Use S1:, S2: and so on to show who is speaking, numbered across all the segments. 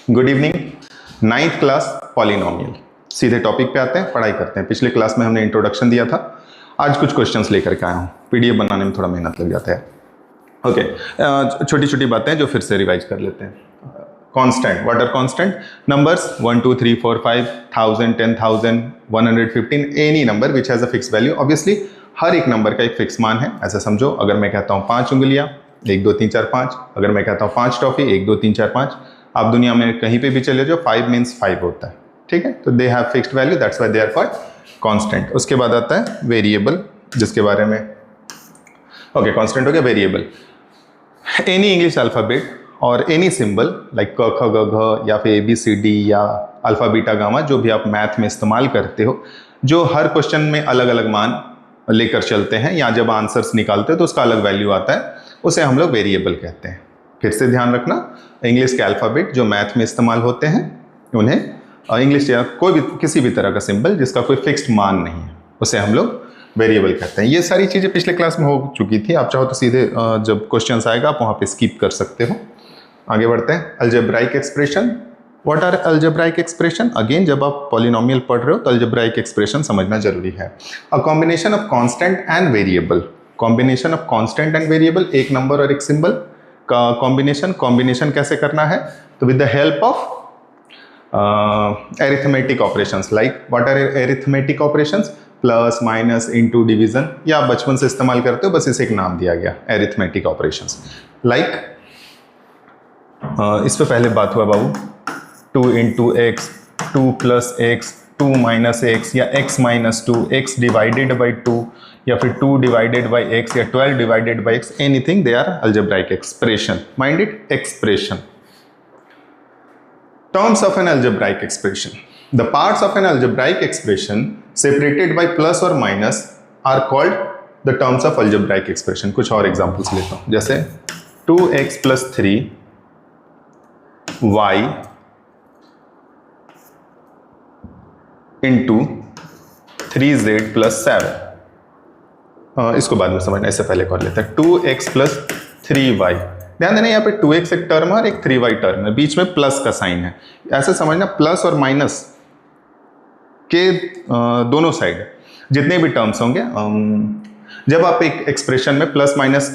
S1: Good evening. Ninth class polynomial, सीधे topic पे आते हैं, पढ़ाई करते हैं। पिछले क्लास में हमने इंट्रोडक्शन दिया था, आज कुछ क्वेश्चंस लेकर के आया हूँ। पीडीएफ बनाने में थोड़ा मेहनत लग जाता है। ओके, छोटी छोटी बातें जो फिर से रिवाइज कर लेते हैं। Constant, what are constant? Numbers 1 2 3 4 5 1000 10,000 115, any number which has a fix value. Obviously हर एक नंबर का एक फिक्स मान है। ऐसा समझो, अगर मैं कहता हूँ 5 उंगलियां, 1 2 3 4 5। अगर मैं कहता हूँ 5 टॉफी, 1 2 3 4 5। आप दुनिया में कहीं पे भी चले जाओ, 5 मीन्स 5 होता है, ठीक है। तो they have fixed value, that's why they are called constant. उसके बाद आता है वेरिएबल, जिसके बारे में ओके, कांस्टेंट हो गया। वेरिएबल, एनी इंग्लिश अल्फाबेट और एनी सिंबल लाइक क ख ग घ या फिर ABCD या अल्फा बीटा गामा, जो भी आप मैथ में इस्तेमाल करते हो, जो हर क्वेश्चन में अलग अलग मान लेकर चलते हैं या जब आंसर्स निकालते हो तो उसका अलग वैल्यू आता है, उसे हम लोग वेरिएबल कहते हैं। फिर से ध्यान रखना, इंग्लिश के अल्फाबेट जो मैथ में इस्तेमाल होते हैं उन्हें इंग्लिश या कोई भी किसी भी तरह का सिंबल जिसका कोई फिक्स्ड मान नहीं है, उसे हम लोग वेरिएबल कहते हैं। ये सारी चीज़ें पिछले क्लास में हो चुकी थी। आप चाहो तो सीधे जब क्वेश्चंस आएगा आप वहाँ पे स्किप कर सकते हो। आगे बढ़ते हैं। Algebraic expression, what are algebraic expression? Again, जब आप पॉलिनोमियल पढ़ रहे हो तो अलजेब्राइक एक्सप्रेशन समझना जरूरी है। A combination of constant and variable, combination of constant and variable, एक नंबर और एक सिंबल का कॉम्बिनेशन कैसे करना है? तो with the help of arithmetic operations. Like what are arithmetic operations? Plus, minus, into, division, या आप बचपन से इस्तेमाल करते हो, बस इसे एक नाम दिया गया, अरिथमेटिक ऑपरेशंस। लाइक इस पे पहले बात हुआ बाबू, 2 into x, 2 plus x, 2 minus x, या x minus 2, x divided by 2, या फिर 2 डिवाइडेड बाई एक्स, या 12 divided by x, anything, they are algebraic expression. Mind it, expression. Terms of an algebraic expression. The parts of an algebraic expression separated by plus or minus are called the terms of algebraic expression. कुछ और examples लेता हूं, जैसे 2x plus 3 y into 3z plus 7. इसको बाद में समझना, इससे पहले कर लेते हैं। 2x plus 3y, ध्यान देना यहाँ पे 2x एक टर्म है और एक 3y टर्म है, बीच में प्लस का साइन है। ऐसे समझना, प्लस और माइनस के दोनों साइड जितने भी टर्म्स होंगे, जब आप एक एक्सप्रेशन में प्लस माइनस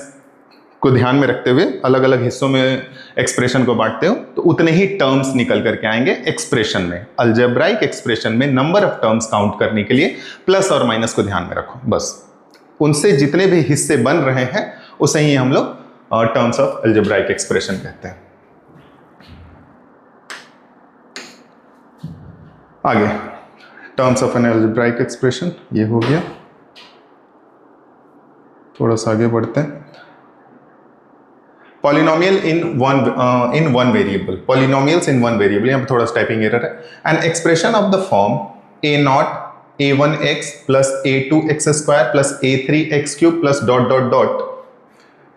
S1: को ध्यान में रखते हुए अलग अलग हिस्सों में एक्सप्रेशन को बांटते हो, तो उतने ही टर्म्स निकल करके आएंगे एक्सप्रेशन में। अलजेब्राइक एक्सप्रेशन में नंबर ऑफ टर्म्स काउंट करने के लिए प्लस और माइनस को ध्यान में रखो, बस। उनसे जितने भी हिस्से बन रहे हैं उसे ही हम लोग टर्म्स ऑफ अलजेब्राइक एक्सप्रेशन कहते हैं। आगे, terms of an algebraic expression, ये हो गया। थोड़ा सा आगे बढ़ते हैं। Polynomial in one variable, polynomials in one variable, यहाँ पे थोड़ा सा टाइपिंग एरर है। An expression of the form a0 a1x plus a2x square plus a3x cube plus dot dot dot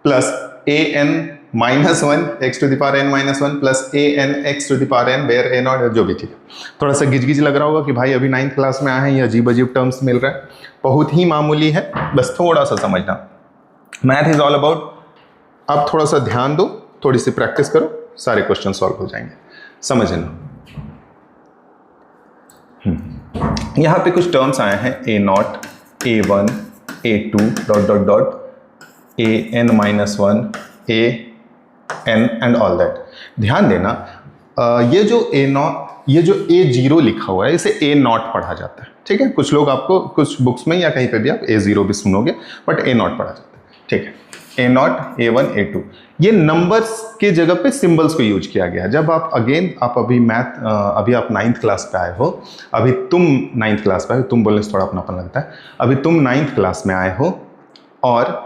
S1: plus an minus 1 x to the power n minus 1 plus an x to the power n where a0, जो भी चीज। थोड़ा सा गिजगिज लग रहा होगा कि भाई अभी 9th क्लास में आए हैं, ये अजीब अजीब टर्म्स मिल रहा है। बहुत ही मामूली है, बस थोड़ा सा समझना। मैथ इज ऑल अबाउट, आप थोड़ा सा ध्यान दो, थोड़ी सी प्रैक्टिस करो, सारे क्वेश्चन सॉल्व हो जाएंगे। समझना, यहाँ पे कुछ टर्म्स आए हैं, a0 a1 a2 dot dot dot an minus 1 an and all that. ध्यान देना, ये जो a0 लिखा हुआ है, इसे a0 पढ़ा जाता है, ठीक है। कुछ लोग आपको कुछ बुक्स में या कहीं पे भी आप a0 भी सुनोगे, बट a0 पढ़ा जाता है, ठीक है। a0 a1 a2, ये नंबर्स के जगह पे सिंबल्स को यूज किया गया है। जब आप अभी आप 9th क्लास पे आए हो, अभी तुम 9th क्लास पे आए हो, तुम बोलने से थोड़ा अपनापन लगता है, अभी तुम 9th क्लास में आए हो और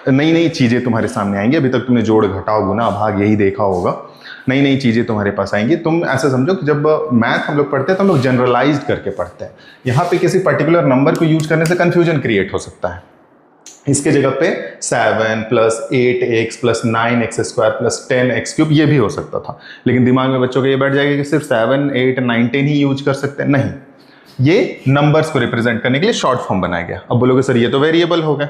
S1: नई नई चीज़ें तुम्हारे सामने आएंगी। अभी तक तुमने जोड़ घटाव गुना भाग यही देखा होगा, नई नई चीज़ें तुम्हारे पास आएंगी। तुम ऐसा समझो कि जब मैथ हम लोग पढ़ते हैं तो हम लोग जनरलाइज्ड करके पढ़ते हैं। यहाँ पे किसी पर्टिकुलर नंबर को यूज करने से कंफ्यूजन क्रिएट हो सकता है। इसके जगह पे 7 plus 8x plus 9x square plus 10x cube ये भी हो सकता था, लेकिन दिमाग में बच्चों के ये बैठ जाएगा कि सिर्फ 7 8 9 10 ही यूज कर सकते हैं। नहीं, ये नंबर्स को रिप्रेजेंट करने के लिए शॉर्ट फॉर्म बनाया गया। अब बोलोगे सर ये तो वेरिएबल हो गया,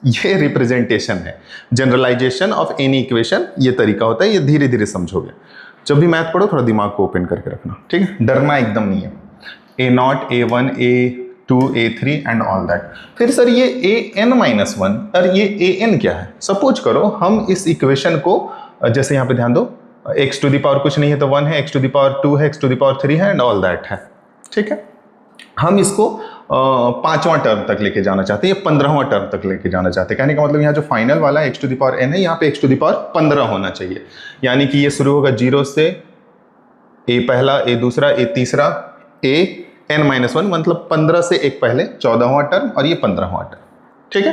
S1: ये रिप्रेजेंटेशन है, जनरलाइजेशन ऑफ एनी इक्वेशन ये तरीका होता है, ये धीरे धीरे समझोगे। जब भी मैथ पढ़ो थोड़ा दिमाग को ओपन करके रखना, ठीक है, डरना एकदम नहीं है। A0, A1, A2, A3 and all that. फिर सर ये AN-1 और ये AN क्या है? सपोज करो हम इस इक्वेशन को, जैसे यहाँ पे ध्यान दो, x टू द पावर कुछ नहीं है तो 1 है, x टू द पावर 2 है, x टू द पावर 3 है एंड ऑल दैट है, ठीक है। हम इसको 5वां टर्म तक लेके जाना चाहते हैं या 15वां टर्म तक लेके जाना चाहते हैं। कहने का मतलब यहाँ जो फाइनल वाला x to the power n है, यहाँ पे x टू द पावर 15 होना चाहिए। यानी कि ये शुरू होगा 0 से, a पहला, a दूसरा, a तीसरा, AN-1 मतलब 15 से एक पहले 14वां टर्म और ये 15वां टर्म, ठीक है।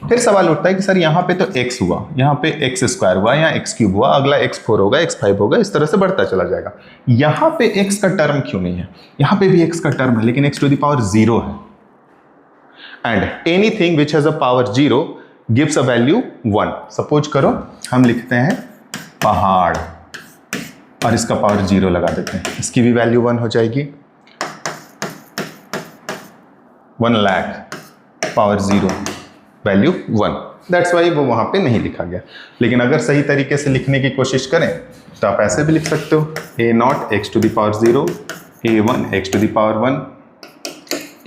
S1: फिर सवाल उठता है कि सर यहाँ पे तो x हुआ, यहाँ पे x² हुआ, यहाँ x³ हुआ, अगला x4 होगा, x5 होगा, इस तरह से बढ़ता चला जाएगा। यहाँ पे x का टर्म क्यों नहीं है? यहाँ पे भी x का टर्म है लेकिन x टू द पावर 0 है। And anything which has a power 0 gives a value 1। Suppose करो हम लिखते हैं पहाड़ और इसका पावर 0 लगा देते हैं, इसकी भी वैल्यू 1 हो जाएगी। 1 lakh power 0 value 1, that's why वो वहां पे नहीं लिखा गया। लेकिन अगर सही तरीके से लिखने की कोशिश करें तो आप ऐसे भी लिख सकते हो, A0 x to the power 0, A1 x to the power 1,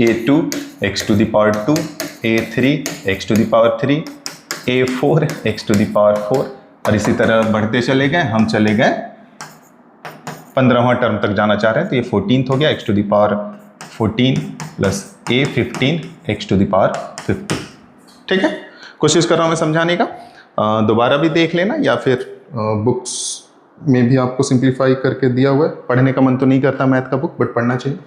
S1: A2 x to the power 2, A3 x to the power 3, A4 x to the power 4 और इसी तरह बढ़ते चले गए। हम चले गए 15वां टर्म तक जाना चाह रहे हैं तो ये 14th हो गया, x to the power 14 plus A15 x to the power 15, ठीक है। कोशिश कर रहा हूं मैं समझाने का, दोबारा भी देख लेना या फिर बुक्स में भी आपको सिंप्लीफाई करके दिया हुआ है। पढ़ने का मन तो नहीं करता मैथ का बुक, बट पढ़ना चाहिए।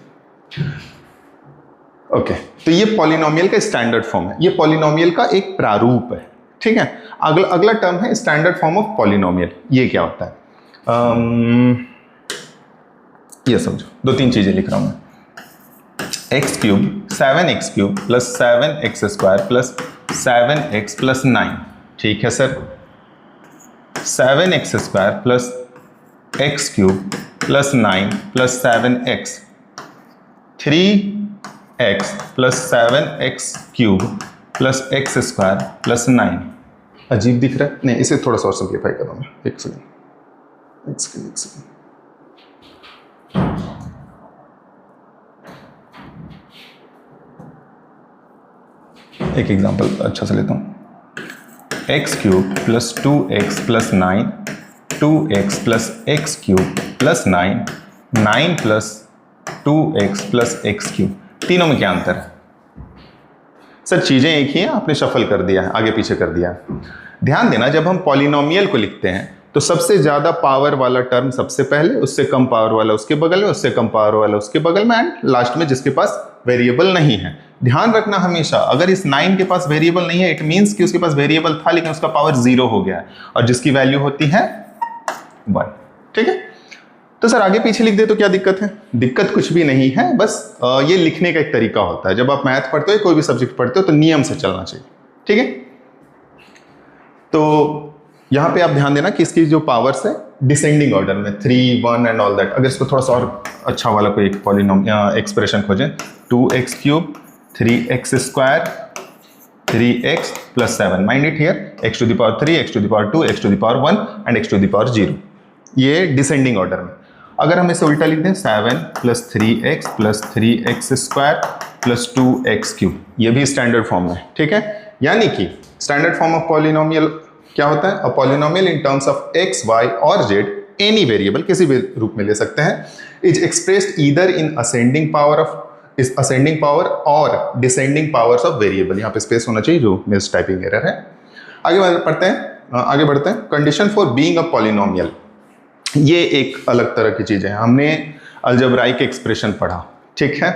S1: ओके, तो ये पॉलिनोमियल का स्टैंडर्ड फॉर्म है, ये पॉलिनोमियल का एक प्रारूप है, ठीक है। अगला टर्म है स्टैंडर्ड फॉर्म ऑफ पॉलिनोमियल। ये क्या होता है? ये समझो, 2-3 चीजें लिख रहा हूं मैं। x³ 7x³ plus 7x² plus 7x plus 9, ठीक है sir. 7x² plus x³ plus 9 plus 7x, 3x plus 7x³ plus x² plus 9। अजीब दिख रहा है? नहीं, इसे थोड़ा सा और सिंप्लीफाई कर रहा हूं। एक सेकेंड। एक एग्जांपल अच्छा से लेता हूँ। x³ plus 2x plus 9, 2x plus x³ plus 9, 9 plus 2x plus x³। तीनों में क्या अंतर है? सर चीजें एक ही हैं, आपने शफल कर दिया है, आगे पीछे कर दिया है। ध्यान देना, जब हम पॉलिनोमियल को लिखते हैं तो सबसे ज्यादा पावर वाला टर्म सबसे पहले, उससे कम पावर वाला उसके बगल में, उससे कम पावर वाला उसके बगल में, एंड लास्ट में जिसके पास वेरिएबल नहीं है। ध्यान रखना हमेशा, अगर इस 9 के पास वेरिएबल नहीं है, इट मींस कि उसके पास वेरिएबल था लेकिन उसका पावर 0 हो गया है और जिसकी वैल्यू होती है 1, ठीक है। तो सर आगे पीछे लिख दे तो क्या दिक्कत है? दिक्कत कुछ भी नहीं है, बस ये लिखने का एक तरीका होता है। जब आप मैथ पढ़ते हो, कोई भी सब्जेक्ट पढ़ते हो, तो नियम से चलना चाहिए, ठीक है। तो यहां पे आप ध्यान देना कि इसकी जो पावर्स है डिसेंडिंग ऑर्डर में, 3, 1 एंड ऑल दैट। अगर इसको थोड़ा सा और अच्छा वाला कोई एक पॉलिनोमियल एक्सप्रेशन खोजें, 2x³ 3x², 3x plus 7, mind it here, x to the power 3, x to the power 2, x to the power 1 and x to the power 0। ये डिसेंडिंग ऑर्डर में। अगर हम इसे उल्टा लिख दें, 7 plus 3x plus 3x² plus 2x³, ये भी स्टैंडर्ड फॉर्म है, ठीक है। यानी कि स्टैंडर्ड फॉर्म ऑफ पॉलिनोमियल क्या होता है? A polynomial in terms of x, y और z, एनी वेरिएबल, किसी भी रूप में ले सकते हैं, is expressed either in ascending power और डिसेंडिंग पावर्स ऑफ वेरिएबल। यहाँ पे स्पेस होना चाहिए, जो मिस टाइपिंग एरर है। आगे बढ़ते हैं। Condition for being a polynomial, ये एक अलग तरह की चीज है। हमने अलजेब्राइक एक्सप्रेशन पढ़ा, ठीक है।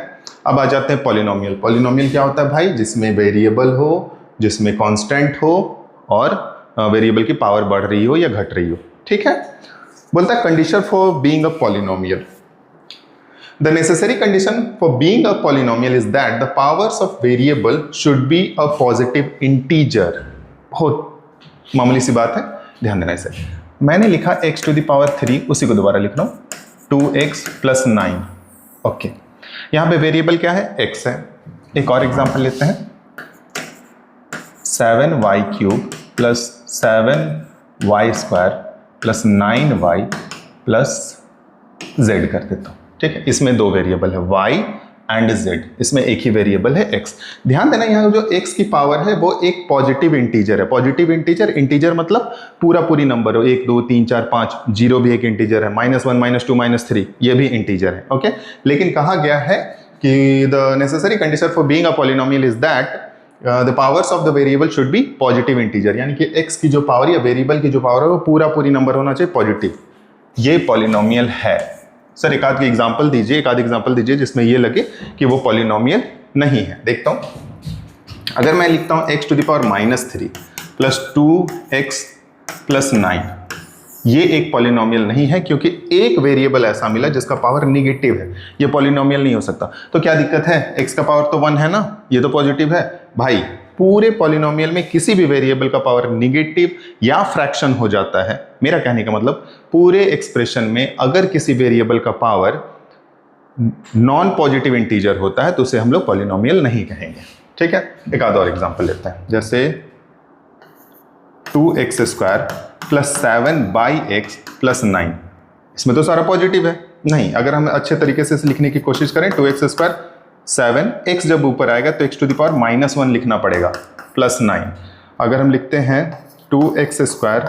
S1: अब आ जाते हैं पॉलिनोमियल। पॉलिनोमियल क्या होता है भाई? जिसमें वेरिएबल हो, जिसमें कांस्टेंट हो और वेरिएबल की पावर बढ़ रही हो या घट रही हो, ठीक है। बोलता है condition for being a polynomial, the necessary condition for being a polynomial is that the powers of variable should be a positive integer. बहुत मामूली सी बात है, ध्यान देना इसे। मैंने लिखा x टू द पावर 3, उसी को दोबारा लिख रहा हूं, 2x प्लस 9, ओके। यहां पे वेरिएबल क्या है? x है। एक और एग्जांपल लेते हैं, 7y³ plus 7y² plus 9y plus z कर देता हूँ। ठीक है, इसमें दो वेरिएबल है y एंड z, इसमें एक ही वेरिएबल है x। ध्यान देना यहाँ जो x की पावर है वो एक पॉजिटिव इंटीजर है। पॉजिटिव इंटीजर, इंटीजर मतलब पूरी नंबर हो, 1 2 3 4 5, जीरो भी एक इंटीजर है, -1 -2 -3 ये भी इंटीजर है। ओके, लेकिन कहा गया है कि the necessary condition for being a polynomial is that the powers of the variable should be positive integer, यानी कि x की जो पावर या वेरिएबल की जो पावर है वो पूरी नंबर होना चाहिए पॉजिटिव। ये पॉलिनोमियल है। सर एक आध एग्जांपल दीजिए, एक आध एग्जांपल दीजिए जिसमें ये लगे कि वो पॉलिनोमियल नहीं है। देखता हूं, अगर मैं लिखता हूं x⁻³ प्लस 2x प्लस 9, ये एक पॉलिनोमियल नहीं है क्योंकि एक वेरिएबल ऐसा मिला जिसका पावर निगेटिव है। ये पॉलिनोमियल नहीं हो सकता। तो क्या दिक्कत है, x का पावर तो 1 है ना, ये तो पॉजिटिव है भाई। पूरे पॉलिनोमियल में किसी भी वेरिएबल का पावर निगेटिव या फ्रैक्शन हो जाता है। मेरा कहने का मतलब पूरे एक्सप्रेशन में अगर किसी वेरिएबल का पावर नॉन पॉजिटिव इंटीजर होता है तो उसे हम लोग पॉलिनोमियल नहीं कहेंगे। ठीक है, एक आध और एग्जांपल लेते हैं, जैसे 2x² प्लस 7x प्लस 9, इसमें तो सारा पॉजिटिव है। नहीं, अगर हम अच्छे तरीके से इसे लिखने की कोशिश करें, 2x², 7x जब ऊपर आएगा तो x⁻⁻1 लिखना पड़ेगा प्लस 9। अगर हम लिखते हैं 2x²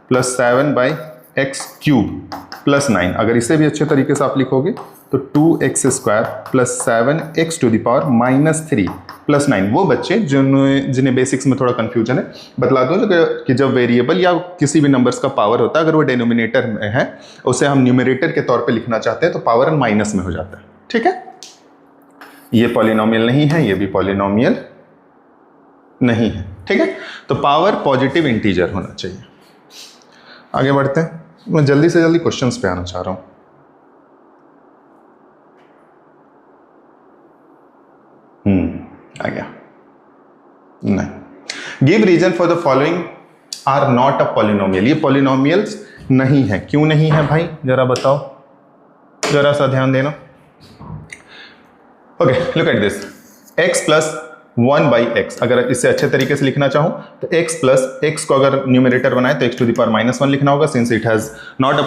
S1: प्लस 7/x³ प्लस 9, अगर इसे भी अच्छे तरीके से आप लिखोगे तो 2x² प्लस 7x⁻³ प्लस 9। वो बच्चे जिन्हें बेसिक्स में थोड़ा कंफ्यूजन है, बतला दो कि जब वेरिएबल या किसी भी नंबर्स का पावर होता है, अगर वो डिनोमिनेटर में है, उसे हम न्यूमरेटर के तौर पे लिखना चाहते हैं तो पावर माइनस में हो जाता है। ठीक है, ये पॉलिनोमियल नहीं है, ये भी पॉलिनोमियल नहीं है। ठीक है, तो पावर पॉजिटिव इंटीजर होना चाहिए। आगे बढ़ते हैं, मैं जल्दी से जल्दी क्वेश्चंस पे आना चाह रहा हूं। आ गया नहीं। Give reason for the following are not a polynomial. ये पॉलिनोमियल्स नहीं है। क्यों नहीं है भाई, जरा बताओ, जरा सा ध्यान देना। Okay, look at this, x plus 1/x, अगर इसे अच्छे तरीके से लिखना चाहूं तो x प्लस x को अगर न्यूमरेटर बनाए तो x⁻⁻1 लिखना होगा, since it has not a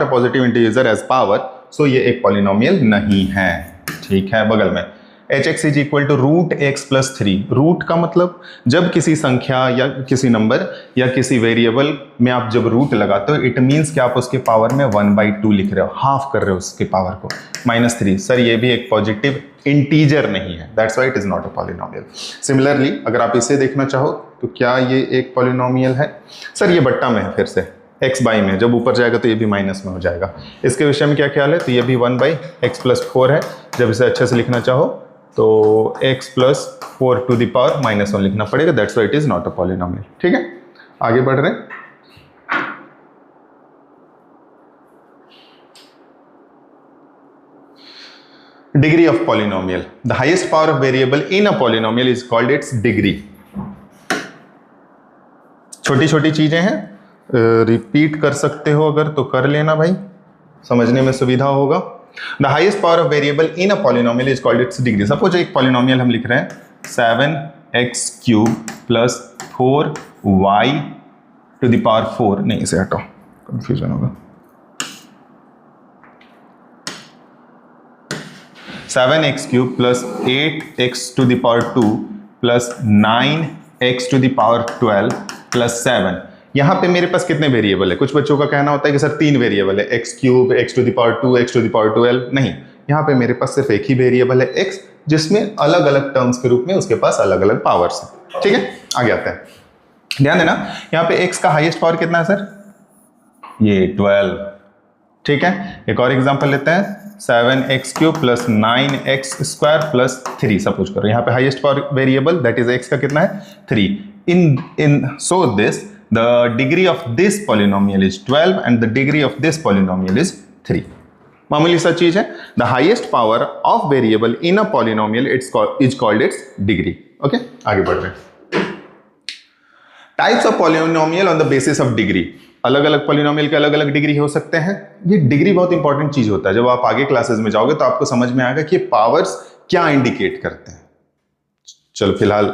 S1: positive integer as power, so ये एक पॉलिनोमियल नहीं है। ठीक है, बगल में hx is equal to √x plus 3। Root का मतलब जब किसी संख्या या किसी नंबर या किसी वेरिएबल में आप जब रूट लगाते हो, इट मीन्स कि आप उसके पावर में 1/2 लिख रहे हो, हाफ कर रहे हो उसके पावर को, -3। सर ये भी एक पॉजिटिव इंटीजर नहीं है, that's why it is not a polynomial. Similarly अगर आप इसे देखना चाहो तो क्या ये एक पॉलिनोमियल है? सर ये बट्टा में है, फिर से x बाई में, जब ऊपर जाएगा तो ये भी माइनस में हो जाएगा। इसके विषय में क्या ख्याल है? तो ये भी 1/x प्लस 4 है। जब इसे अच्छे से लिखना चाहो तो x प्लस 4⁻⁻1 लिखना पड़ेगा, that's why it is not a polynomial. ठीक है, आगे बढ़ रहे हैं। Degree of polynomial, the highest power of variable in a polynomial is called its degree. छोटी छोटी चीजें हैं, रिपीट कर सकते हो अगर तो कर लेना भाई, समझने में सुविधा होगा। The highest power of variable in a polynomial is called its degree. Suppose एक पॉलिनोमियल हम लिख रहे हैं 7x³ प्लस 4y⁴, नहीं इसे हटाओ, कंफ्यूजन होगा। 7x³ plus 8x² plus 9x² plus 7। यहां पे मेरे पास कितने वेरिएबल है? कुछ बच्चों का कहना होता है कि सर 3 वेरिएबल है, x³ x⁻², x⁻12। नहीं, यहां पे मेरे पास सिर्फ एक ही वेरिएबल है x, जिसमें अलग अलग टर्म्स के रूप में उसके पास अलग अलग पावर्स है। ठीक है, आगे आते हैं। ध्यान देना, यहां पे x का हाईएस्ट पावर कितना है सर? ये 12। ठीक है, एक और एग्जांपल लेते हैं, 7x³ plus 9x² plus 3 suppose करो। यहाँ पे highest power variable that is x का कितना है? 3। So the degree of this polynomial is 12 and the degree of this polynomial is 3. मामूली सा चीज है, the highest power of variable in a polynomial is called its degree. Okay, आगे बढ़ रहे हैं। Types of polynomial on the basis of degree. अलग अलग पॉलिनोमियल के अलग अलग डिग्री हो सकते हैं। ये डिग्री बहुत इंपॉर्टेंट चीज होता है। जब आप आगे क्लासेस में जाओगे तो आपको समझ में आएगा कि पावर्स क्या इंडिकेट करते हैं। चलो फिलहाल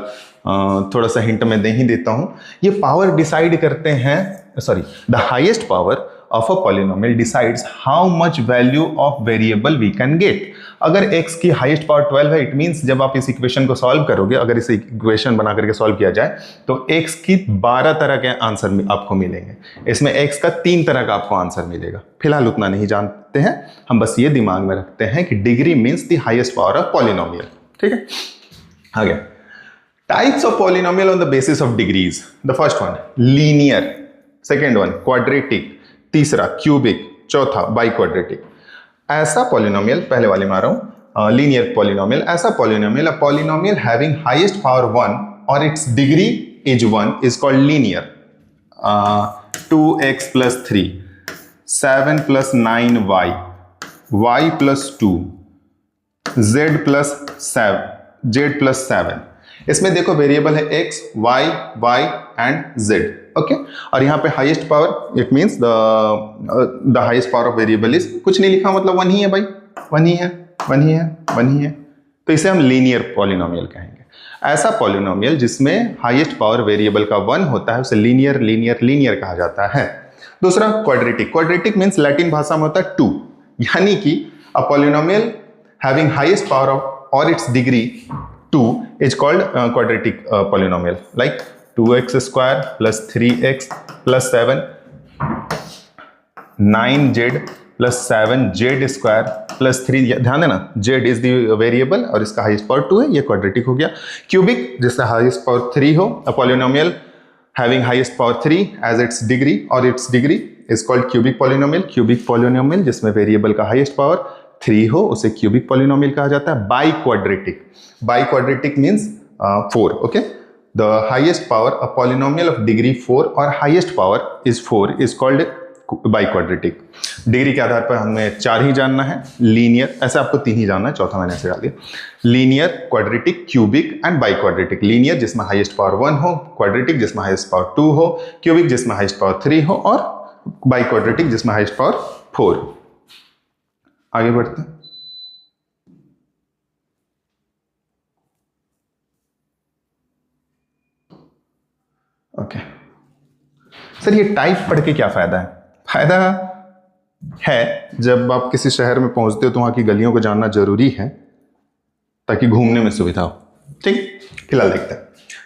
S1: थोड़ा सा हिंट मैं दे ही देता हूं। ये पावर डिसाइड करते हैं, sorry, the highest power of a polynomial decides how much value of variable we can get. अगर x की हाईएस्ट पावर 12 है, इट मींस जब आप इस इक्वेशन को सॉल्व करोगे, अगर इस इक्वेशन बना करके सॉल्व किया जाए तो x की 12 तरह के आंसर आपको मिलेंगे। इसमें x का 3 तरह का आपको आंसर मिलेगा। फिलहाल उतना नहीं जानते हैं हम, बस ये दिमाग में रखते हैं कि degree means the highest power of polynomial. ठीक है, आगे types of polynomial on the basis of degrees. The first one linear, second one quadratic, तीसरा क्यूबिक, चौथा बाई क्वाड्रेटिक। ऐसा पॉलिनोमियल, पहले वाले में आ रहा हूं, लीनियर पॉलिनोमियल, ऐसा polynomial, a polynomial having highest power 1 और it's degree is 1 is called linear. 2x plus 3, 7 plus 9y, y plus 2, z plus 7। इसमें देखो वेरिएबल है x, y and z। Okay, और यहाँ पे highest power, it means the highest power of variable is, कुछ नहीं लिखा मतलब 1 ही है भाई, 1 ही है, 1 ही है, 1 ही है, तो इसे हम लीनियर पॉलिनोमियल कहेंगे। ऐसा पॉलिनोमियल जिसमें हाईएस्ट पावर वेरिएबल का 1 होता है उसे लीनियर कहा जाता है। दूसरा क्वाड्रेटिक, क्वाड्रेटिक मींस लैटिन भाषा में होता है 2, यानी कि a polynomial having highest power of और it's degree 2 is called quadratic polynomial, like 2x square plus 3x plus 7, 9z plus 7z square plus 3। ध्यान देना, z is the variable और इसका हाईएस्ट पावर 2 है, ये क्वाड्रेटिक हो गया। क्यूबिक, जिसका हाईएस्ट पावर 3 हो, a polynomial having highest power 3 as its degree or its degree is called cubic polynomial। cubic polynomial जिसमें वेरिएबल का हाईएस्ट पावर 3 हो उसे क्यूबिक पॉलिनोमियल कहा जाता है। By quadratic means 4। Okay, the highest power a polynomial of degree 4 और highest power is 4 is called by quadratic. Degree के आधार पर हमें 4 ही जानना है, लीनियर, ऐसे आपको 3 ही जानना है, चौथा मैंने ऐसे डाल दिया, linear, quadratic, cubic and by quadratic. Linear जिसमें हाईएस्ट पावर 1 हो, क्वाड्रेटिक जिसमें हाईएस्ट पावर 2 हो, क्यूबिक जिसमें हाईएस्ट पावर 3 हो और बाई क्वाड्रेटिक जिसमें हाईएस्ट पावर 4। आगे बढ़ते हैं। ओके सर, ये टाइप पढ़ के क्या फायदा है? फायदा है जब आप किसी शहर में पहुंचते हो तो वहां की गलियों को जानना जरूरी है ताकि घूमने में सुविधा हो। ठीक, फिलहाल देखते हैं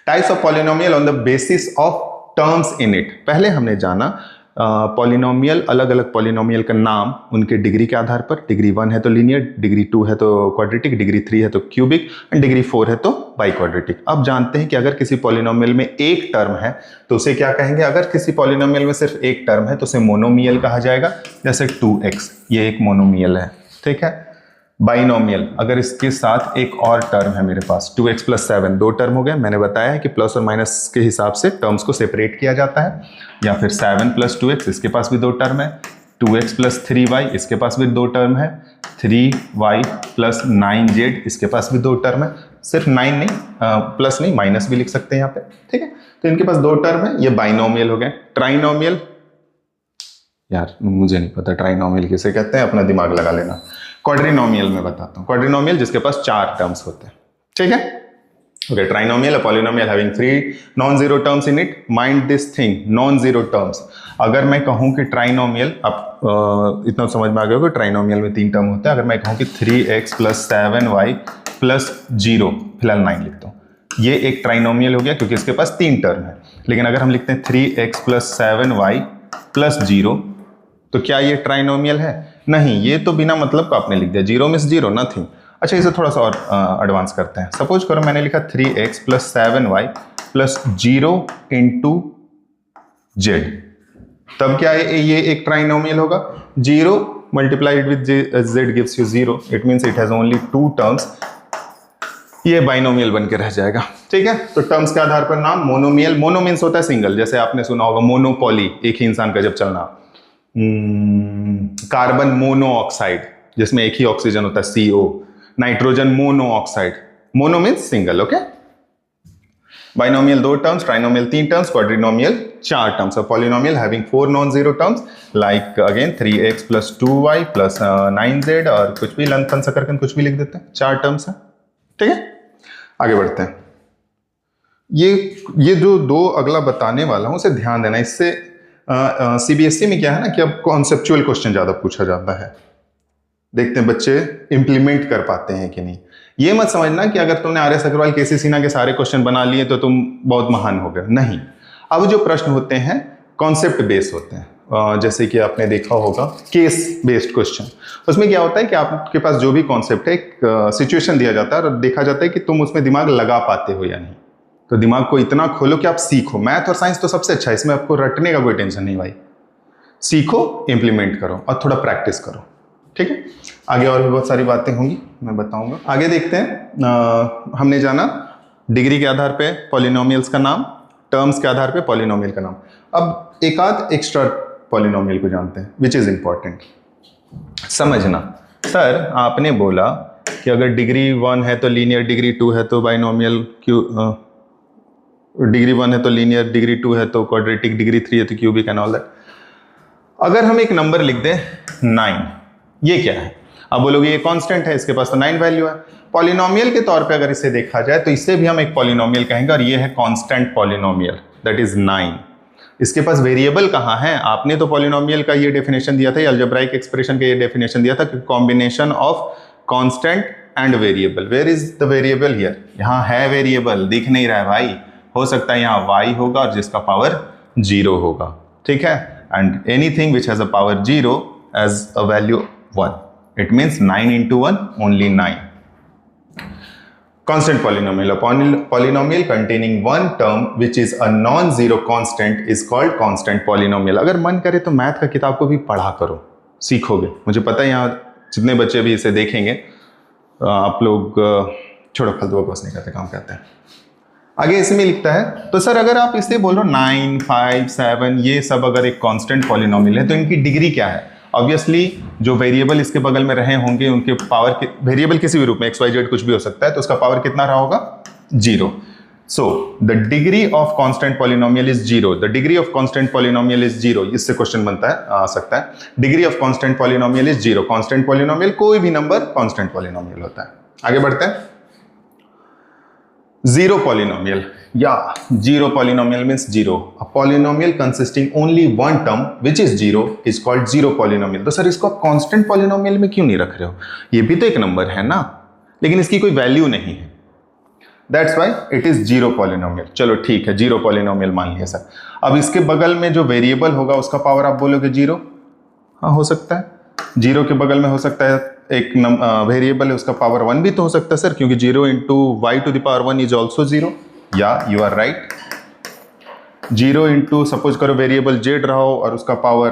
S1: types of polynomial on the basis of terms in it. पहले हमने जाना पॉलिनोमियल, अलग अलग पॉलिनोमियल का नाम उनके डिग्री के आधार पर। डिग्री 1 है तो लीनियर, डिग्री 2 है तो क्वाड्रेटिक, डिग्री 3 है तो क्यूबिक एंड डिग्री 4 है तो बाई क्वाड्रेटिक। अब जानते हैं कि अगर किसी पॉलिनोमियल में एक टर्म है तो उसे क्या कहेंगे? अगर किसी पॉलिनोमियल में सिर्फ एक टर्म है तो उसे मोनोमियल कहा जाएगा, जैसे 2x, ये एक मोनोमियल है। ठीक है। बाइनोमियल, अगर इसके साथ एक और टर्म है मेरे पास, 2x plus 7, 2 टर्म हो गए। मैंने बताया है कि प्लस और माइनस के हिसाब से टर्म्स को सेपरेट किया जाता है। या फिर 7 plus 2x, इसके पास भी 2 टर्म है। 2x plus 3y, इसके पास भी 2 टर्म है। 3y plus 9z, इसके पास भी 2 टर्म है। सिर्फ 9 नहीं, प्लस नहीं, माइनस भी लिख सकते हैं यहाँ पे। ठीक है, तो इनके पास 2 टर्म है, ये बाइनोमियल हो गए। ट्राइनोमियल, यार मुझे नहीं पता ट्राइनोमियल किसे कहते हैं, अपना दिमाग लगा लेना। क्वाड्रिनोमियल में बताता हूं, क्वाड्रिनोमियल जिसके पास 4 टर्म्स होते हैं। ठीक है, okay. Trinomial, a polynomial having 3 non zero terms in it. Mind this thing, non zero terms. अगर मैं कहूं कि ट्राइनोमियल, अब इतना समझ में आ गया होगा, ट्राइनोमियल में 3 टर्म होते हैं। अगर मैं कहूं कि 3x plus 7y plus 0, फिलहाल 9 लिखता हूं, ये एक ट्राइनोमियल हो गया क्योंकि इसके पास 3 टर्म है। लेकिन अगर हम लिखते हैं 3x plus 7y plus 0, तो क्या ये ट्राइनोमियल है? नहीं, ये तो बिना मतलब का आपने लिख दिया, 0 मीन्स 0, नथिंग। अच्छा, इसे थोड़ा सा और एडवांस करते हैं। सपोज करो मैंने लिखा 3x plus 7y plus 0 into z, तब क्या ये एक ट्राइनोमियल होगा? 0 multiplied with z gives you 0, it means it has only 2 terms, ये बाइनोमियल बन के रह जाएगा। ठीक है, तो टर्म्स के आधार पर नाम मोनोमियल। मोनो मीन्स होता है सिंगल, जैसे आपने सुना होगा मोनोपोली, एक ही इंसान का जब चलना। कार्बन मोनोऑक्साइड, जिसमें एक ही ऑक्सीजन होता है, CO। Nitrogen monoxide, mono means single. Okay. Binomial 2 terms, trinomial 3 terms, quadrinomial 4 terms. Polynomial having 4 non zero terms, like again 3x plus 2y plus 9z, और कुछ भी लन फन सकरकन कुछ भी लिख देते हैं, 4 टर्म्स है। ठीक है, आगे बढ़ते हैं। ये जो दो अगला बताने वाला हूं उसे ध्यान देना। इससे सीबीएसई में क्या है ना कि अब कॉन्सेप्चुअल क्वेश्चन ज्यादा पूछा जाता है। देखते हैं बच्चे इंप्लीमेंट कर पाते हैं कि नहीं। ये मत समझना कि अगर तुमने आर एस अग्रवाल केसी सिन्हा के सारे क्वेश्चन बना लिए तो तुम बहुत महान हो गए, नहीं। अब जो प्रश्न होते हैं कॉन्सेप्ट बेस्ड होते हैं। जैसे कि आपने देखा होगा केस बेस्ड क्वेश्चन, उसमें क्या होता है कि आपके पास जो भी कॉन्सेप्ट है एक सिचुएशन दिया जाता है और देखा जाता है कि तुम उसमें दिमाग लगा पाते हो या नहीं। तो दिमाग को इतना खोलो कि आप सीखो। मैथ और साइंस तो सबसे अच्छा है, इसमें आपको रटने का कोई टेंशन नहीं भाई। सीखो, इंप्लीमेंट करो और थोड़ा प्रैक्टिस करो, ठीक है। आगे और भी बहुत सारी बातें होंगी, मैं बताऊंगा। आगे देखते हैं। हमने जाना डिग्री के आधार पे पॉलिनोमियल्स का नाम, टर्म्स के आधार पे पॉलिनोमियल का नाम। अब एक आध एक्स्ट्रा पॉलिनोमियल को जानते हैं विच इज इंपॉर्टेंट समझना। सर आपने बोला कि अगर डिग्री 1 है तो लीनियर, डिग्री 2 है तो बाइनोमियल, डिग्री 1 है तो लीनियर, डिग्री 2 है तो क्वाड्रेटिक, डिग्री 3 है तो क्यूबिक एंड ऑल दैट। अगर हम एक नंबर लिख दें 9, ये क्या है? अब बोलोगे ये कांस्टेंट है, इसके पास तो 9 वैल्यू है। पॉलिनोमियल के तौर पे अगर इसे देखा जाए तो इसे भी हम एक पॉलिनोमियल कहेंगे और ये है कांस्टेंट पॉलिनोमियल, दैट इज 9। इसके पास वेरिएबल कहाँ है? आपने तो पॉलिनोमियल का ये डेफिनेशन दिया था, अलजेब्राइक एक्सप्रेशन का ये डेफिनेशन दिया था कि combination of constant and variable. Where is the variable here? यहाँ है वेरिएबल, दिख नहीं रहा है भाई। हो सकता है यहाँ y होगा और जिसका पावर 0 होगा, ठीक है। And anything which has a power 0 as a value 1, it means 9 into 1 only 9. Constant polynomial, a polynomial containing one term which is a non-zero constant is called constant polynomial. अगर मन करे तो मैथ का किताब को भी पढ़ा करो, सीखोगे। मुझे पता है यहाँ जितने बच्चे भी इसे देखेंगे आप लोग छोड़ो फालतू बकवास नहीं करते, काम करते हैं। आगे इसमें लिखता है तो सर अगर आप इसे बोल रहे हो 9, 5, 7 ये सब अगर एक कांस्टेंट पॉलिनोमियल है तो इनकी डिग्री क्या है? ऑब्वियसली जो वेरिएबल इसके बगल में रहे होंगे उनके पावर, वेरिएबल किसी भी रूप में एक्स वाई जेड कुछ भी हो सकता है, तो उसका पावर कितना रहा होगा? 0। So the degree of constant polynomial is 0। The degree of constant polynomial is 0। इससे क्वेश्चन बनता है, आ सकता है। Degree of constant polynomial is 0। Constant polynomial कोई भी नंबर कांस्टेंट पॉलिनोमियल होता है। आगे बढ़ते हैं। Zero polynomial, yeah, zero polynomial means 0. A polynomial consisting only one term which is 0 is called zero polynomial. तो सर इसको आप constant polynomial में क्यों नहीं रख रहे हो? ये भी तो एक नंबर है ना, लेकिन इसकी कोई वैल्यू नहीं है। That's why it is zero polynomial. चलो ठीक है, zero polynomial मान लिया सर। अब इसके बगल में जो वेरिएबल होगा उसका पावर आप बोलोगे 0? हाँ हो सकता है। 0 के बगल में हो सकता है एक वेरिएबल है उसका पावर 1 भी तो हो सकता है सर, क्योंकि 0 into y to the power 1 is also 0। Yeah you are right. 0 into suppose करो वेरिएबल जेड रहा हो और उसका पावर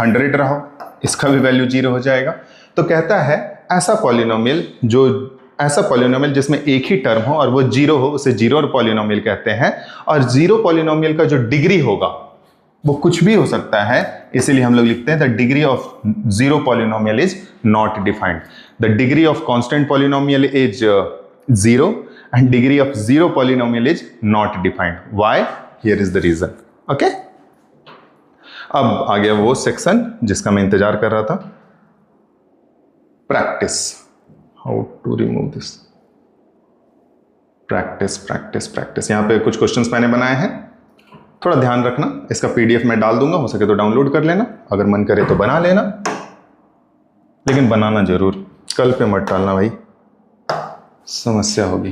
S1: 100 रहा हो, इसका भी वैल्यू 0 हो जाएगा। तो कहता है ऐसा पॉलिनोमियल जिसमें एक ही टर्म हो और वो 0 हो उसे जीरो पॉलिनोमियल कहते हैं। और जीरो पॉलिनोमियल का जो डिग्री होगा वो कुछ भी हो सकता है, इसीलिए हम लोग लिखते हैं the degree of zero polynomial is not defined. The degree of constant polynomial is 0 and degree of zero polynomial is not defined. Why? Here is the reason. Okay, अब आ गया वो सेक्शन जिसका मैं इंतजार कर रहा था, practice. How to remove this? Practice. यहां पे कुछ क्वेश्चंस मैंने बनाए हैं, थोड़ा ध्यान रखना। इसका पीडीएफ मैं डाल दूंगा, हो सके तो डाउनलोड कर लेना, अगर मन करे तो बना लेना, लेकिन बनाना जरूर, कल पे मत डालना भाई, समस्या होगी।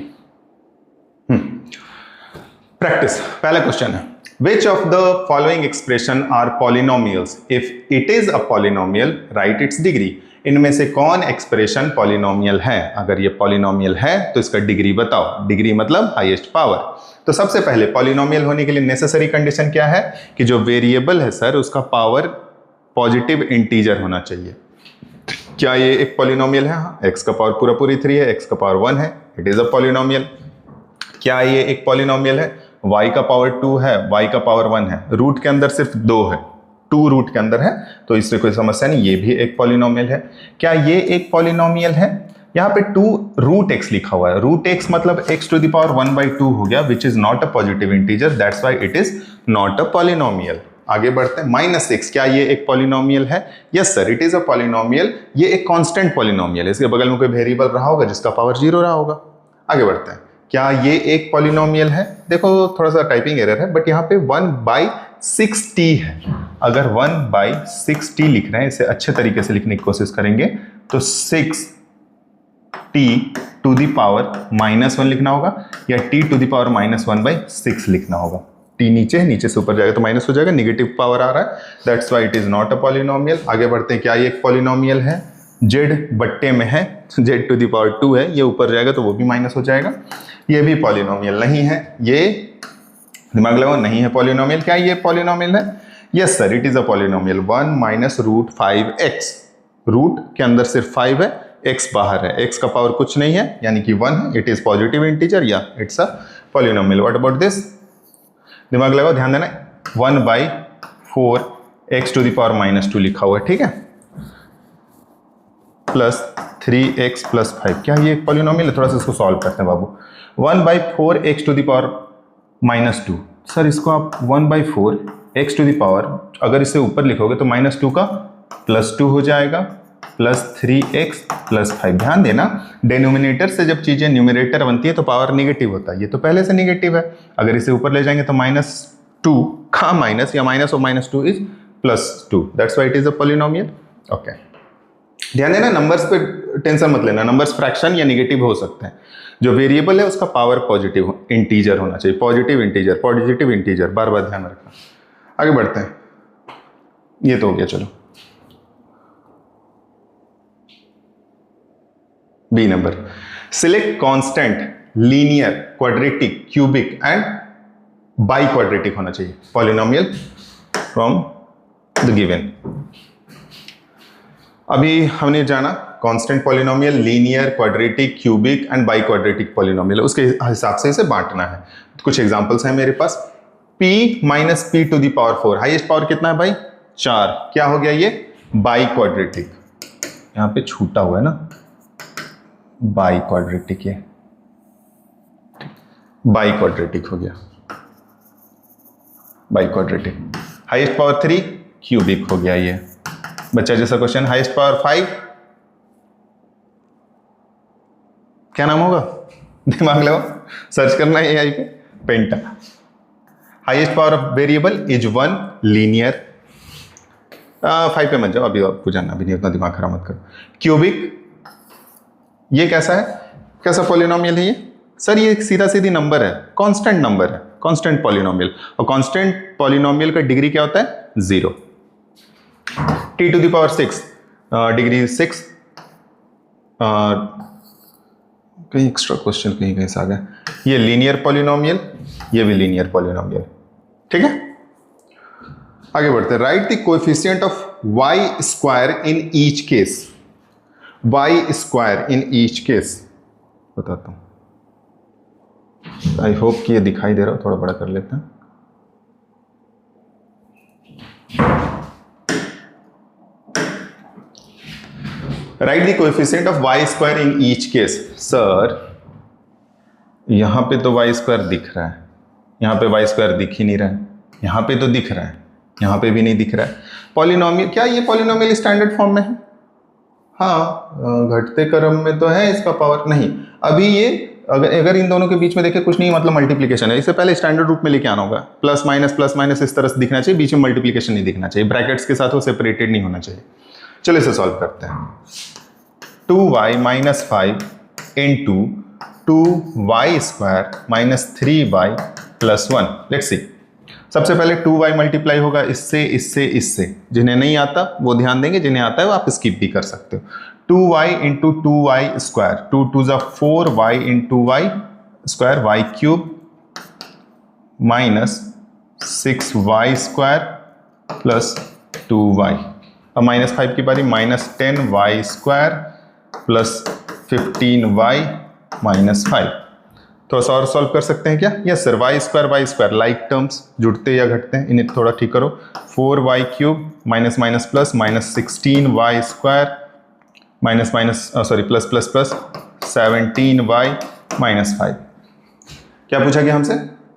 S1: प्रैक्टिस। पहला क्वेश्चन है which of the following expression are polynomials? If it is a polynomial right its degree. इनमें से कौन एक्सप्रेशन पॉलिनोमियल है? अगर ये पॉलिनोमियल है तो इसका डिग्री बताओ। डिग्री मतलब हाईएस्ट पावर। तो सबसे पहले पॉलिनोमियल होने के लिए नेसेसरी कंडीशन क्या है कि जो वेरिएबल है सर उसका पावर पॉजिटिव इंटीजर होना चाहिए। क्या ये एक पॉलिनोमियल है? हाँ, x का पावर पूरी 3 है, x का पावर 1 है, इट इज अ पॉलिनोमियल। क्या ये एक पॉलिनोमियल है? y का पावर 2 है, y का पावर 1 है, रूट के अंदर सिर्फ 2 है, 2 रूट के अंदर है, तो इससे कोई समस्या नहीं, ये भी एक पॉलिनोमियल है। क्या ये एक पॉलिनोमियल है? यहाँ पे 2 रूट x लिखा हुआ है, रूट x मतलब x टू द पावर 1/2 हो गया, which is not a positive integer, that's why it is not a polynomial. आगे बढ़ते हैं। -6, क्या ये एक पॉलिनोमियल है? Yes sir, it is a polynomial. ये एक कांस्टेंट पॉलिनोमियल है, इसके बगल में कोई वेरिएबल रहा होगा जिसका पावर 0 रहा होगा। आगे बढ़ते हैं। क्या ये एक पॉलिनोमियल है? देखो थोड़ा सा टाइपिंग एरर है, बट यहाँ पे 1/6t है। अगर 1/6t लिख रहे हैं, इसे अच्छे तरीके से लिखने की कोशिश करेंगे तो 6t टू द पावर -1 लिखना होगा, या t टू द पावर -1/6 लिखना होगा। t नीचे है, नीचे से ऊपर जाएगा तो माइनस हो जाएगा, निगेटिव पावर आ रहा है, that's why it is not a polynomial. आगे बढ़ते हैं, क्या ये एक पॉलिनोमियल है? z बट्टे में है, z टू द पावर 2 है, ये ऊपर जाएगा तो वो भी माइनस हो जाएगा। ये भी पॉलिनोमियल नहीं है, ये दिमाग लगाओ नहीं है पॉलिनोमियल। क्या ये पॉलिनोमियल है? Yes sir, it is a polynomial. 1 - √5x, root के अंदर सिर्फ 5 है, x बाहर है, x का पावर कुछ नहीं है यानी कि 1 है, इट इज पॉजिटिव इंटीजर, या it's a polynomial. What about this? दिमाग लगाओ, ध्यान देना, 1/4x टू द पावर -2 लिखा हुआ है, ठीक है, प्लस 3x + 5। क्या ये एक पॉलिनोमियल है? थोड़ा सा इसको सॉल्व करते हैं बाबू। 1/4x to the power -2, sir इसको आप 1/4x टू द पावर, अगर इसे ऊपर लिखोगे तो -2 का +2 हो जाएगा, प्लस 3x + 5। ध्यान देना, डेनोमिनेटर से जब चीजें न्यूमरेटर बनती है तो पावर नेगेटिव होता है, ये तो पहले से नेगेटिव है, अगर इसे ऊपर ले जाएंगे तो -2 का माइनस, या माइनस और -2 is +2, that's why it is a polynomial. Okay, ध्यान देना, नंबर्स पे टेंशन मत लेना, नंबर्स फ्रैक्शन या नेगेटिव हो सकते हैं। जो वेरिएबल है उसका पावर पॉजिटिव इंटीजर होना चाहिए, पॉजिटिव इंटीजर, बार बार ध्यान रखना। आगे बढ़ते हैं, ये तो हो गया, चलो B number. Select constant, linear, quadratic, cubic and biquadratic होना चाहिए पॉलिनोमियल फ्रॉम द गिवन। अभी हमने जाना constant polynomial, linear, quadratic, cubic and biquadratic polynomial, उसके हिसाब से इसे बांटना है। कुछ एग्जांपल्स हैं मेरे पास। p - p to the power 4, highest power कितना है भाई? 4। क्या हो गया ये? बाई क्वाड्रेटिक, यहां पे छूटा हुआ है ना, बाई क्वाड्रेटिक, ये बाई क्वाड्रेटिक हो गया, by quadratic. Highest power 3, cubic हो गया ये। बच्चा जैसा क्वेश्चन, हाईएस्ट पावर 5, क्या नाम होगा? दिमाग लगाओ, सर्च करना है एआई पे, penta. Highest power of variable is 1, linear. 5 पे मत जाओ, अभी आपको जानना भी नहीं, उतना दिमाग खराब मत करो। क्यूबिक, ये कैसा है, कैसा पॉलिनोमियल है ये? सर ये सीधा सीधी नंबर है, कांस्टेंट नंबर है, कांस्टेंट पॉलिनोमियल। और कांस्टेंट पॉलिनोमियल का डिग्री क्या होता है? 0। t to the power 6, degree 6। कहीं एक्स्ट्रा क्वेश्चन कहीं से आ गया। ये लीनियर पॉलिनोमियल, ये भी लीनियर पॉलिनोमियल, ठीक है। आगे बढ़ते हैं। Write the coefficient of y square in each case, y square in each case बताता हूं। आई होप कि ये दिखाई दे रहा हो, थोड़ा बड़ा कर लेते हैं। Write the coefficient of y square in each case. Sir यहां पे तो वाई स्क्वायर दिख रहा है, यहां पे वाई स्क्वायर दिख ही नहीं रहा है, यहां पे तो दिख रहा है, यहां पे भी नहीं दिख रहा है। पॉलिनोमियल, क्या ये पॉलिनोमियल स्टैंडर्ड फॉर्म में है? हाँ, घटते क्रम में तो है इसका पावर नहीं। अभी ये अगर इन दोनों के बीच में देखे कुछ नहीं, मतलब मल्टीप्लिकेशन है, इसे पहले स्टैंडर्ड रूप में लेके आना होगा, प्लस माइनस इस तरह से दिखना चाहिए, बीच में मल्टीप्लिकेशन नहीं दिखना चाहिए, ब्रैकेट्स के साथ वो सेपरेटेड नहीं होना चाहिए। चलो इसे सॉल्व करते हैं। 2y - 5 into 2y² - 3y + 1। Let's see, सबसे पहले 2y मल्टीप्लाई होगा इससे, इससे। जिन्हें नहीं आता वो ध्यान देंगे, जिन्हें आता है वो आप स्किप भी कर सकते हो। 2y × 2y², 2 × 2 = 4y × y² y³ -6y² + 2y। अब -5 की बारी, -10y² + 15y - 5। थोड़ा सा और सॉल्व कर सकते हैं क्या? Yes sir, y² like terms जुड़ते या घटते हैं, इन्हें थोड़ा ठीक करो। 4y³ - plus -16y² plus 17y - 5। क्या पूछा गया हमसे?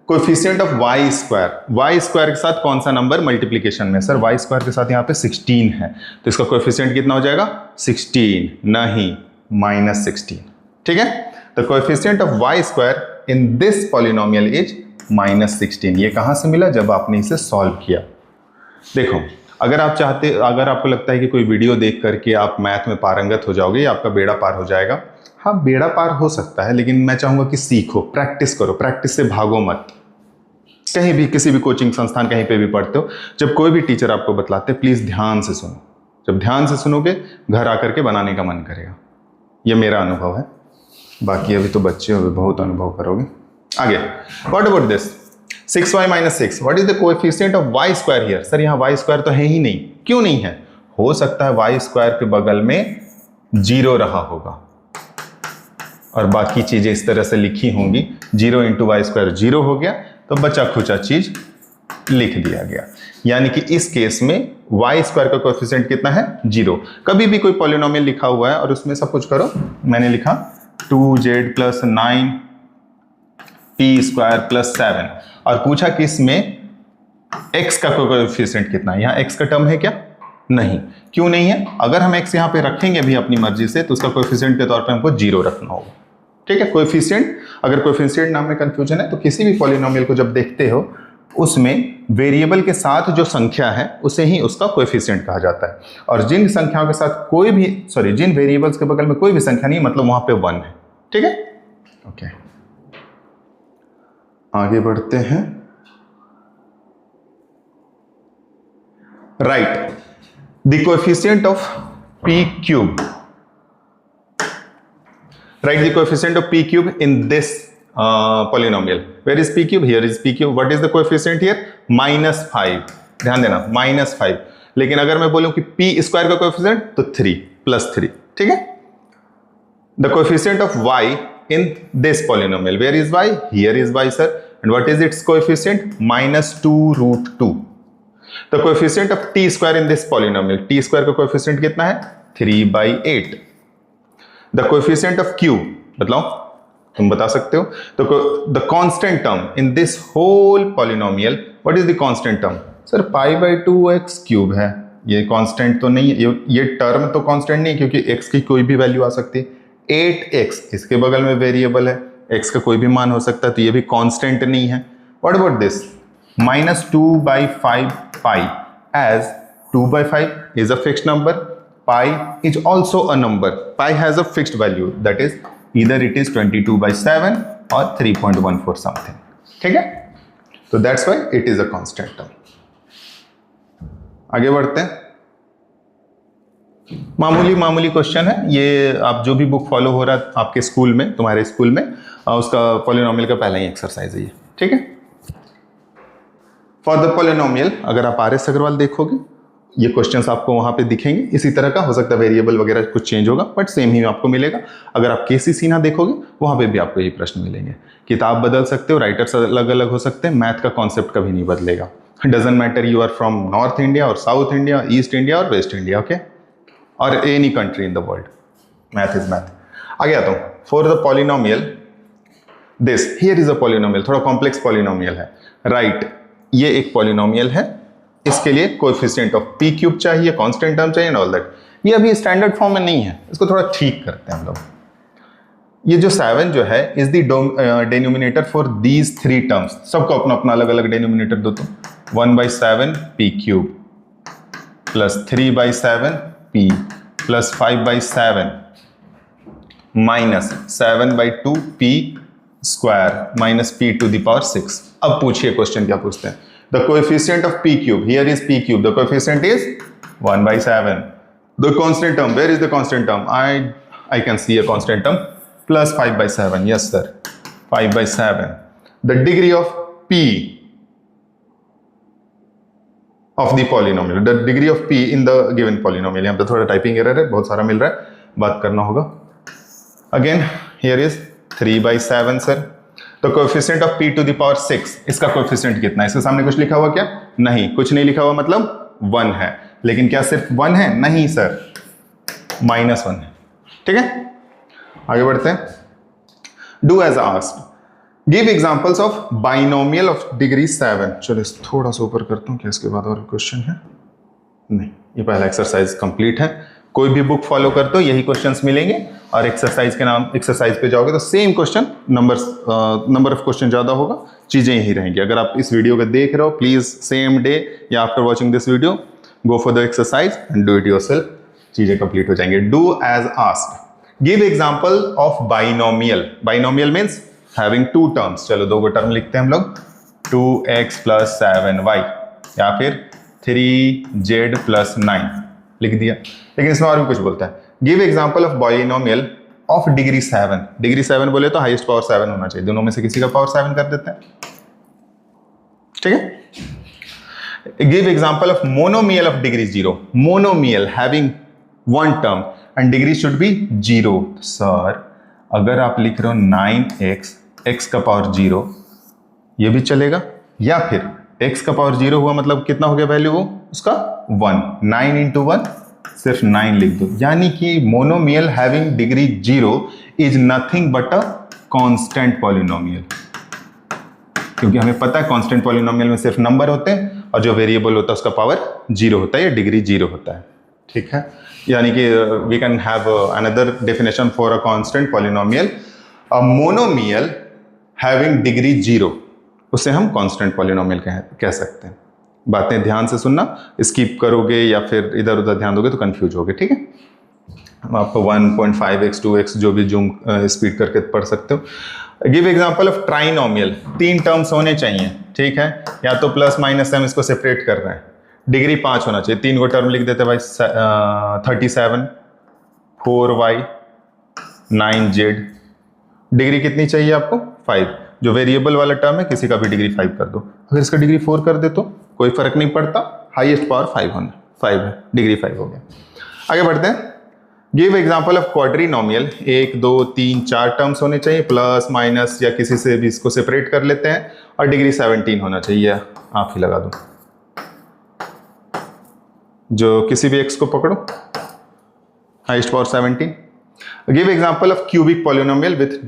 S1: कोएफिशिएंट ऑफ y² के साथ कौन सा नंबर मल्टीप्लिकेशन में? सर y² के साथ यहाँ पे 16 है, तो इसका कोएफिशिएंट कितना हो जाएगा? 16 नहीं, -16, ठीक है। The coefficient of y² in this polynomial is -16। ये कहां से मिला? जब आपने इसे सॉल्व किया। देखो, अगर आपको लगता है कि कोई वीडियो देख करके आप मैथ में पारंगत हो जाओगे या आपका बेड़ा पार हो जाएगा, हाँ बेड़ा पार हो सकता है, लेकिन मैं चाहूंगा कि सीखो, प्रैक्टिस करो, प्रैक्टिस से भागो मत। कहीं भी, किसी भी कोचिंग संस्थान, कहीं पे भी पढ़ते हो, जब कोई भी टीचर आपको बतलाते प्लीज ध्यान से सुनो। जब ध्यान से सुनोगे घर आकर के बनाने का मन करेगा। ये मेरा अनुभव है, बाकी अभी तो बच्चे हो, बहुत अनुभव करोगे। आगे, what about this 6y - 6, what is the coefficient of y square here? Sir यहाँ y स्क्वायर तो है ही नहीं। क्यों नहीं है? हो सकता है y स्क्वायर के बगल में 0 रहा होगा और बाकी चीजें इस तरह से लिखी होंगी, 0 × y स्क्वायर 0 हो गया, तो बचा खुचा चीज लिख दिया गया। यानी कि इस केस में y स्क्वायर का कोएफिशिएंट कितना है? 0। कभी भी कोई पॉलिनोमियल लिखा हुआ है और उसमें सब कुछ करो, मैंने लिखा 2z + 9 p² + 7 और पूछा कि इसमें x का कोएफिशिएंट कितना है। यहाँ x का टर्म है क्या? नहीं। क्यों नहीं है? अगर हम x यहाँ पे रखेंगे भी अपनी मर्जी से, तो उसका कोएफिशिएंट के तौर पे हमको 0 रखना होगा। ठीक है, कोएफिशिएंट, अगर कोएफिशिएंट नाम में कंफ्यूजन है तो किसी भी पॉलिनोमियल को जब देखते हो, उसमें वेरिएबल के साथ जो संख्या है उसे ही उसका कोएफिशिएंट कहा जाता है। और जिन संख्याओं के साथ जिन वेरिएबल्स के बगल में कोई भी संख्या नहीं, मतलब वहां पे 1 है। ठीक है, ओके, आगे बढ़ते हैं। Write the coefficient of p³। Write the coefficient of p³ in this polynomial. Where is p³? Here is p³. What is the coefficient here? -5. ध्यान देना, -5। लेकिन अगर मैं बोलूं कि p² का कोएफिशिएंट, तो 3 + 3। ठीक है, the coefficient of y in this polynomial. Where is y? Here is y, sir. And what is its coefficient? -2√2. The coefficient of t² in this polynomial. t² का कोएफिशिएंट कितना है? 3/8. द कोएफिशिएंट ऑफ q, बताओ, तुम बता सकते हो। तो the constant term in this whole polynomial, what is the constant term? Sir π/2x³ है। ये कांस्टेंट तो नहीं है, ये टर्म तो कांस्टेंट नहीं, क्योंकि x की कोई भी वैल्यू आ सकती है। 8x इसके बगल में वेरिएबल है, x का कोई भी मान हो सकता है, तो ये भी कांस्टेंट नहीं है। What about this -2/5 pi, as 2/5 is a fixed number, pi is also a number. Pi has a fixed value, that is either it is 22/7 or 3.14 something. ठीक है, तो that's why it is a constant term. आगे बढ़ते हैं। मामूली question है ये, आप जो भी बुक फॉलो हो रहा है आपके स्कूल में, तुम्हारे स्कूल में, उसका पॉलिनोमियल का पहला ही एक्सरसाइज है ये। ठीक है, फॉर द पॉलिनोमियल, अगर आप RS अग्रवाल देखोगे, ये क्वेश्चंस आपको वहां पे दिखेंगे। इसी तरह का हो सकता है, वेरिएबल वगैरह कुछ चेंज होगा, बट सेम ही आपको मिलेगा। अगर आप KC सिन्हा देखोगे, वहां पे भी आपको यही प्रश्न मिलेंगे। किताब बदल सकते हो, राइटर्स अलग अलग हो सकते हैं, मैथ का कॉन्सेप्ट कभी नहीं बदलेगा। Doesn't matter you are from north India और साउथ इंडिया, ईस्ट इंडिया और वेस्ट इंडिया, ओके, और any country in the world, math is math. आगे आता हूँ। For the polynomial this, here is a polynomial, थोड़ा कॉम्प्लेक्स पॉलिनोमियल है। Right, ये एक पॉलिनोमियल है, इसके लिए कोएफिशिएंट ऑफ p³ चाहिए, कांस्टेंट टर्म चाहिए, एंड ऑल दैट। ये अभी स्टैंडर्ड फॉर्म में नहीं है, इसको थोड़ा ठीक करते हैं हम लोग। ये जो 7 जो है is the denominator for these 3 terms. सबको अपना अपना अलग अलग डिनोमिनेटर दो। तो 1/7 p³ + 3/7 p + 5/7 -7/2 p² - p⁶। अब पूछिए क्वेश्चन क्या पूछते हैं। The coefficient of p³, here is p³, the coefficient is 1/7. The constant term, where is the constant term? I can see a constant term, plus 5/7, yes sir, 5/7. The degree of p of the polynomial, the degree of p in the given polynomial. यहाँ पे थोड़ा typing error है, बहुत सारा मिल रहा है, बात करना होगा। Again, here is 3/7 sir. तो कोएफिशिएंट ऑफ p⁶, इसका कोएफिशिएंट कितना है? इसके सामने कुछ लिखा हुआ क्या? नहीं, कुछ नहीं लिखा हुआ, मतलब 1 है। लेकिन क्या सिर्फ 1 है? नहीं सर, -1 है। ठीक है, आगे बढ़ते हैं। Do as asked, give examples of binomial of degree 7। चलो थोड़ा सा ऊपर करता हूँ, क्या इसके बाद और क्वेश्चन है? नहीं, ये पहला एक्सरसाइज कंप्लीट है। कोई भी बुक फॉलो करते हो यही क्वेश्चंस मिलेंगे, और एक्सरसाइज के नाम एक्सरसाइज पे जाओगे तो same question, number of question ज़्यादा होगा, चीज़ें यही रहेंगी। अगर आप इस वीडियो को देख रहे हो, प्लीज़ सेम डे या after watching this video go for the exercise and do it yourself, चीज़ें कंप्लीट हो जाएंगे। Do as asked. Give example of binomial. Binomial means having two terms. चलो दो टर्म लिखते हैं हम लोग, 2x + 7y या फिर 3z + 9 लिख दिया। लेकिन इसमें और भी कुछ बोलता है, give example of binomial of degree 7। Degree 7 बोले तो हाईएस्ट पावर 7 होना चाहिए, दोनों में से किसी का पावर 7 कर देते हैं, ठीक है। Give example of monomial of degree 0। Monomial having one term and degree should be 0। Sir अगर आप लिख रहे हो 9x, x का पावर 0, ये भी चलेगा, या फिर x का पावर 0 हुआ मतलब कितना हो गया वैल्यू वो उसका 1, 9 × 1 सिर्फ 9 लिख दो। यानी कि monomial having degree 0 is nothing but a constant polynomial, क्योंकि हमें पता है कांस्टेंट पॉलिनोमियल में सिर्फ नंबर होते हैं और जो वेरिएबल होता है उसका पावर 0 होता है या डिग्री 0 होता है, ठीक है। यानी कि we can have another definition for a constant polynomial, a monomial having degree 0, उसे हम कांस्टेंट पॉलिनोमियल कह सकते हैं। बातें ध्यान से सुनना, स्किप करोगे या फिर इधर उधर ध्यान दोगे तो कंफ्यूज होगे, ठीक है। आप 1.5x 2x जो भी जूम स्पीड करके पढ़ सकते हो। Give example of trinomial. 3 terms होने चाहिए, ठीक है, या तो प्लस माइनस हम इसको सेपरेट कर रहे हैं, डिग्री 5 होना चाहिए। 3 को टर्म लिख देते भाई, 37 4y 9z। डिग्री कितनी चाहिए आपको? 5। जो वेरिएबल वाला टर्म है किसी का भी डिग्री 5 कर दो। अगर इसका डिग्री 4 कर दे तो कोई फर्क नहीं पड़ता, हाईएस्ट पावर 5 है, डिग्री 5 हो गया। आगे बढ़ते हैं। Give example of quadrinomial. 1 2 3 4 terms होने चाहिए, प्लस माइनस या किसी से भी इसको सेपरेट कर लेते हैं, और डिग्री 17 होना चाहिए, आप ही लगा दो। जो किसी भी एक्स को पकड़ो, highest power 17। Give example of cubic polynomial with,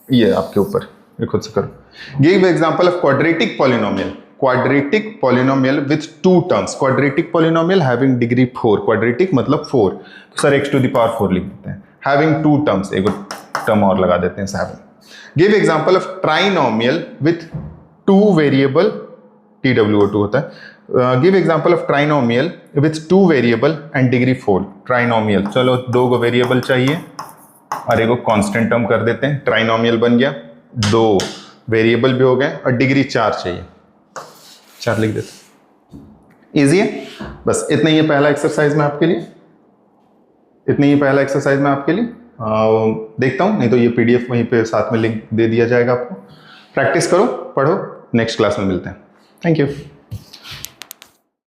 S1: ये आपके ऊपर, ये खुद से करो। Give example of quadratic polynomial. Quadratic polynomial with 2 terms. Quadratic polynomial having degree 4। Quadratic मतलब 4, तो सर x⁴ लिख देते हैं। हैविंग 2 टर्म्स, एक टर्म और लगा देते हैं 7। Give example of trinomial with 2 variable, TWO2 होता है। Give example of trinomial with 2 variable and degree 4। Trinomial, चलो 2 को वेरिएबल चाहिए और एक को कांस्टेंट टर्म कर देते हैं, ट्राइनोमियल बन गया। 2 वेरिएबल भी हो गए और डिग्री 4 चाहिए, 4 लिख देते। इजी है, बस इतना ही है पहला एक्सरसाइज में आपके लिए, इतनी ही पहला एक्सरसाइज में आपके लिए। देखता हूँ, नहीं तो ये PDF वहीं पे साथ में लिंक दे दिया जाएगा आपको। प्रैक्टिस करो, पढ़ो, नेक्स्ट क्लास में मिलते हैं। Thank you.